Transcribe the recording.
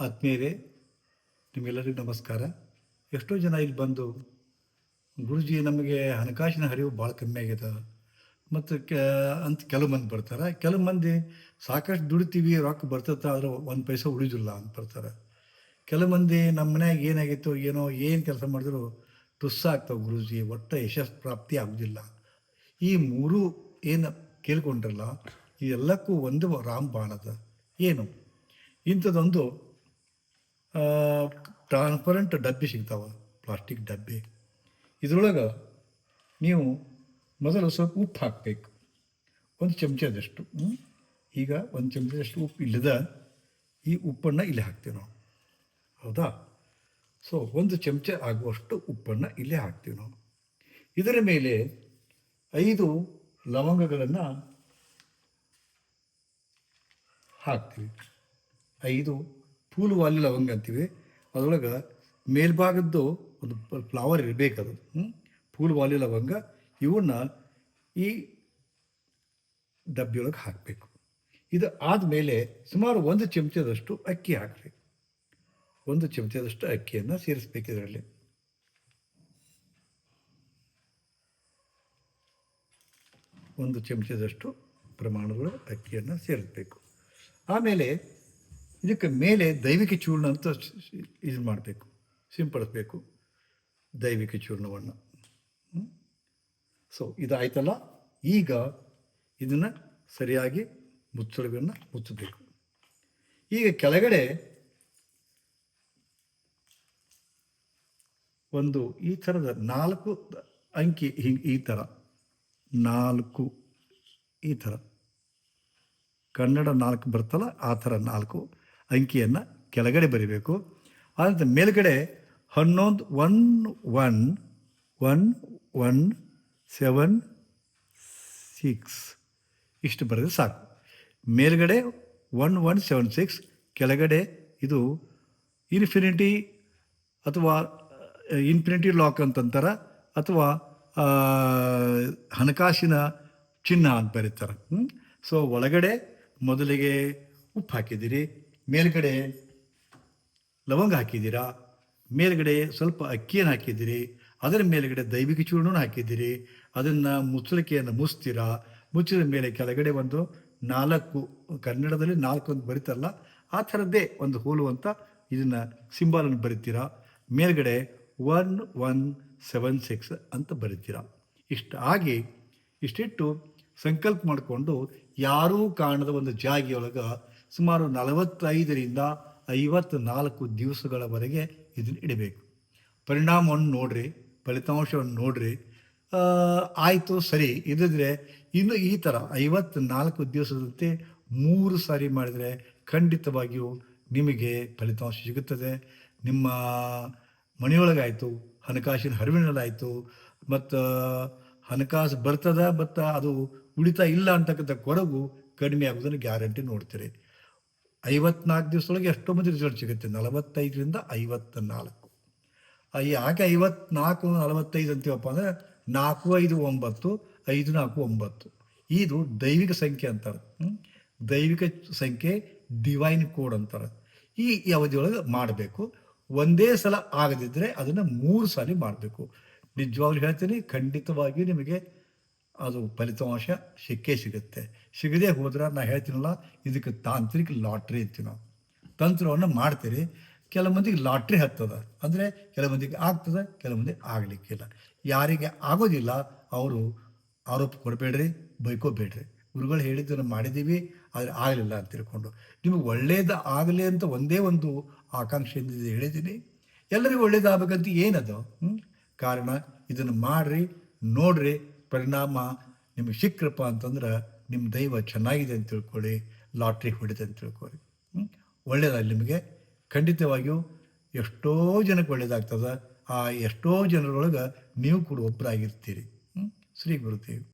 ಆತ್ಮೀಯರೇ, ನಿಮ್ಮೆಲ್ಲರಿಗೂ ನಮಸ್ಕಾರ. ಎಷ್ಟೋ ಜನ ಇಲ್ಲಿ ಬಂದು, ಗುರುಜಿ ನಮಗೆ ಹಣಕಾಸಿನ ಹರಿವು ಭಾಳ ಕಮ್ಮಿ ಆಗ್ಯದ ಮತ್ತು ಅಂತ ಕೆಲವು ಮಂದಿ ಬರ್ತಾರೆ. ಕೆಲವು ಮಂದಿ ಸಾಕಷ್ಟು ದುಡಿತೀವಿ, ರೊಕ್ಕ ಬರ್ತೈತೆ, ಆದ್ರೆ ಒಂದು ಪೈಸೆ ಉಳಿದಿಲ್ಲ ಅಂತ ಬರ್ತಾರೆ. ಕೆಲವು ಮಂದಿ ನಮ್ಮ ಮನ್ಯಾಗ ಏನಾಗಿತ್ತು ಏನೋ, ಏನು ಕೆಲಸ ಮಾಡಿದ್ರು ಟುಸ್ಸ ಆಗ್ತಾವೆ ಗುರುಜಿ, ಒಟ್ಟು ಯಶಸ್ಸು ಪ್ರಾಪ್ತಿ ಆಗೋದಿಲ್ಲ. ಈ ಮೂರು ಏನು ಕೇಳ್ಕೊಂಡ್ರಲ್ಲ, ಇದೆಲ್ಲಕ್ಕೂ ಒಂದು ರಾಮಬಾಣ ಅದ. ಏನು ಇಂಥದ್ದೊಂದು ಟ್ರಾನ್ಸ್ಪರೆಂಟ್ ಡಬ್ಬಿ ಸಿಗ್ತಾವೆ, ಪ್ಲಾಸ್ಟಿಕ್ ಡಬ್ಬಿ. ಇದ್ರೊಳಗೆ ನೀವು ಮೊದಲು ಸ್ವಲ್ಪ ಉಪ್ಪು ಹಾಕಬೇಕು, ಒಂದು ಚಮಚದಷ್ಟು. ಈಗ ಒಂದು ಚಮಚದಷ್ಟು ಉಪ್ಪು ಇಲ್ಲದ ಈ ಉಪ್ಪನ್ನು ಇಲ್ಲಿ ಹಾಕ್ತೀವಿ ನಾವು, ಹೌದಾ? ಸೊ ಒಂದು ಚಮಚ ಆಗುವಷ್ಟು ಉಪ್ಪನ್ನು ಇಲ್ಲೇ ಹಾಕ್ತೀವಿ ನಾವು. ಇದರ ಮೇಲೆ 5 ಲವಂಗಗಳನ್ನು ಹಾಕ್ತೀವಿ. 5 ಫೂಲ್ವಾಲಿ ಲವಂಗ ಅಂತೀವಿ. ಅದರೊಳಗೆ ಮೇಲ್ಭಾಗದ್ದು ಒಂದು ಫ್ಲವರ್ ಇರಬೇಕದು, ಫೂಲ್ವಾಲಿ ಲವಂಗ. ಇವನ್ನ ಈ ಡಬ್ಬಿಯೊಳಗೆ ಹಾಕಬೇಕು. ಇದು ಆದಮೇಲೆ ಸುಮಾರು 1 ಚಮಚದಷ್ಟು ಅಕ್ಕಿ ಹಾಕಬೇಕು. 1 ಚಮಚದಷ್ಟು ಅಕ್ಕಿಯನ್ನು ಸೇರಿಸ್ಬೇಕು. ಇದರಲ್ಲಿ 1 ಚಮಚದಷ್ಟು ಪ್ರಮಾಣದ ಅಕ್ಕಿಯನ್ನು ಸೇರಿಸಬೇಕು. ಆಮೇಲೆ ಇದಕ್ಕೆ ಮೇಲೆ ದೈವಿಕ ಚೂರ್ಣ ಅಂತ ಇದು ಮಾಡಬೇಕು, ಸಿಂಪಡಿಸ್ಬೇಕು ದೈವಿಕ ಚೂರ್ಣವನ್ನು. ಸೊ ಇದಾಯ್ತಲ್ಲ, ಈಗ ಇದನ್ನು ಸರಿಯಾಗಿ ಮುಚ್ಚಳವನ್ನು ಮುಚ್ಚಬೇಕು. ಈಗ ಕೆಳಗಡೆ ಒಂದು ಈ ಥರದ 4 ಅಂಕಿ, ಹಿಂಗೆ ಈ ಥರ 4, ಈ ಥರ ಕನ್ನಡ 4 ಬರ್ತಲ್ಲ, ಆ ಥರ 4 ಅಂಕಿಯನ್ನು ಕೆಳಗಡೆ ಬರಿಬೇಕು. ಆನಂತರ ಮೇಲ್ಗಡೆ 11 1 1 1 1 7 6 ಇಷ್ಟು ಬರೆದ್ರೆ ಸಾಕು. ಮೇಲ್ಗಡೆ 1176, ಕೆಳಗಡೆ ಇದು ಇನ್ಫಿನಿಟಿ ಅಥವಾ ಇನ್ಫಿನಿಟಿ ಲಾಕ್ ಅಂತಂತಾರೆ, ಅಥವಾ ಹಣಕಾಸಿನ ಚಿಹ್ನ ಅಂತ ಬರೀತಾರೆ. ಸೊ ಒಳಗಡೆ ಮೊದಲಿಗೆ ಉಪ್ಪು ಹಾಕಿದ್ದೀರಿ, ಮೇಲ್ಗಡೆ ಲವಂಗ ಹಾಕಿದ್ದೀರಾ, ಮೇಲ್ಗಡೆ ಸ್ವಲ್ಪ ಅಕ್ಕಿಯನ್ನು ಹಾಕಿದ್ದೀರಿ, ಅದರ ಮೇಲ್ಗಡೆ ದೈವಿಕ ಚೂರ್ಣವನ್ನು ಹಾಕಿದ್ದೀರಿ. ಅದನ್ನು ಮುಚ್ಚಳಿಕೆಯನ್ನು ಮುಚ್ತೀರಾ. ಮುಚ್ಚಿದ ಮೇಲೆ ಕೆಳಗಡೆ ಒಂದು 4, ಕನ್ನಡದಲ್ಲಿ 4 ಅಂತ ಬರೀತಾರಲ್ಲ, ಆ ಥರದ್ದೇ ಒಂದು ಹೋಲುವಂಥ ಇದನ್ನು ಸಿಂಬಾಲನ್ನು ಬರಿತೀರಾ. ಮೇಲ್ಗಡೆ 1176 ಅಂತ ಬರಿತೀರಾ. ಇಷ್ಟಿಟ್ಟು ಸಂಕಲ್ಪ ಮಾಡಿಕೊಂಡು ಯಾರೂ ಕಾಣದ ಒಂದು ಜಾಗಿಯೊಳಗೆ ಸುಮಾರು 45ರಿಂದ 54 ದಿವಸಗಳವರೆಗೆ ಇದನ್ನು ಇಡಬೇಕು. ಪರಿಣಾಮವನ್ನು ನೋಡ್ರಿ, ಫಲಿತಾಂಶವನ್ನು ನೋಡ್ರಿ. ಆಯಿತು, ಸರಿ ಇದಿದ್ರೆ ಇನ್ನು ಈ ಥರ 54 ದಿವಸದಂತೆ 3 ಸಾರಿ ಮಾಡಿದರೆ ಖಂಡಿತವಾಗಿಯೂ ನಿಮಗೆ ಫಲಿತಾಂಶ ಸಿಗುತ್ತದೆ. ನಿಮ್ಮ ಮನೆಯೊಳಗಾಯಿತು, ಹಣಕಾಸಿನ ಹರಿವಿನಲ್ಲಾಯಿತು, ಮತ್ತು ಹಣಕಾಸು ಬರ್ತದ ಮತ್ತು ಅದು ಉಳಿತಾ ಇಲ್ಲ ಅಂತಕ್ಕಂಥ ಕೊರಗು ಕಡಿಮೆ ಆಗೋದನ್ನು ಗ್ಯಾರಂಟಿ ನೋಡ್ತೀರಿ. 54 ದಿವಸದೊಳಗೆ ಎಷ್ಟೋ ಮಂದಿ ರಿಸಲ್ಟ್ ಸಿಗುತ್ತೆ, 45ರಿಂದ 54. ಯಾಕೆ 54 45 ಅಂತೀವಪ್ಪ ಅಂದರೆ 4 5 9, 5 4 9 ಇದು ದೈವಿಕ ಸಂಖ್ಯೆ ಅಂತಾರೆ. ದೈವಿಕ ಸಂಖ್ಯೆ, ಡಿವೈನ್ ಕೋಡ್ ಅಂತಾರೆ. ಈ ಅವಧಿಯೊಳಗೆ ಮಾಡಬೇಕು. ಒಂದೇ ಸಲ ಆಗದಿದ್ದರೆ ಅದನ್ನು 3 ಸಾರಿ ಮಾಡಬೇಕು. ನಿಜವಾಗ್ಲೂ ಹೇಳ್ತೀನಿ, ಖಂಡಿತವಾಗಿಯೂ ನಿಮಗೆ ಅದು ಫಲಿತಾಂಶ ಸಿಕ್ಕೇ ಸಿಗುತ್ತೆ. ಸಿಗದೆ ಹೋದ್ರೆ ನಾ ಹೇಳ್ತೀನಲ್ಲ, ಇದಕ್ಕೆ ತಾಂತ್ರಿಕ ಲಾಟ್ರಿ ಅಂತೀವಿ ನಾವು. ತಂತ್ರವನ್ನು ಮಾಡ್ತೀರಿ. ಕೆಲವು ಮಂದಿಗೆ ಲಾಟ್ರಿ ಹತ್ತದ, ಅಂದರೆ ಕೆಲವು ಮಂದಿಗೆ ಆಗ್ತದೆ, ಕೆಲವು ಮಂದಿಗೆ ಆಗಲಿಕ್ಕಿಲ್ಲ. ಯಾರಿಗೆ ಆಗೋದಿಲ್ಲ ಅವರು ಆರೋಪ ಕೊಡಬೇಡ್ರಿ, ಬೈಕೋಬೇಡ್ರಿ. ಗುರುಗಳು ಹೇಳಿದ್ದನ್ನು ಮಾಡಿದ್ದೀವಿ, ಆದರೆ ಆಗಲಿಲ್ಲ ಅಂತ ತಿಳ್ಕೊಂಡು ನಿಮಗೆ ಒಳ್ಳೇದು ಆಗಲಿ ಅಂತ ಒಂದೇ ಒಂದು ಆಕಾಂಕ್ಷೆಯಿಂದ ಹೇಳಿದ್ದೀನಿ. ಎಲ್ಲರಿಗೂ ಒಳ್ಳೇದಾಗಬೇಕಂತ ಏನದು ಕಾರಣ. ಇದನ್ನು ಮಾಡಿರಿ, ನೋಡ್ರಿ, ಪರಿಣಾಮ ನಿಮಗೆ ಸಿಕ್ಕರಪ್ಪ ಅಂತಂದ್ರೆ ನಿಮ್ಮ ದೈವ ಚೆನ್ನಾಗಿದೆ ಅಂತ ತಿಳ್ಕೊಳ್ಳಿ, ಲಾಟ್ರಿ ಹೊಡಿದೆ ಅಂತ ತಿಳ್ಕೊಳ್ಳಿ. ಒಳ್ಳೆಯದಾಗಲಿ ನಿಮಗೆ. ಖಂಡಿತವಾಗಿಯೂ ಎಷ್ಟೋ ಜನಕ್ಕೆ ಒಳ್ಳೆಯದಾಗ್ತದೆ. ಆ ಎಷ್ಟೋ ಜನರೊಳಗೆ ನೀವು ಕೂಡ ಒಬ್ಬರಾಗಿರ್ತೀರಿ. ಶ್ರೀ ಗುರುದೇವ್.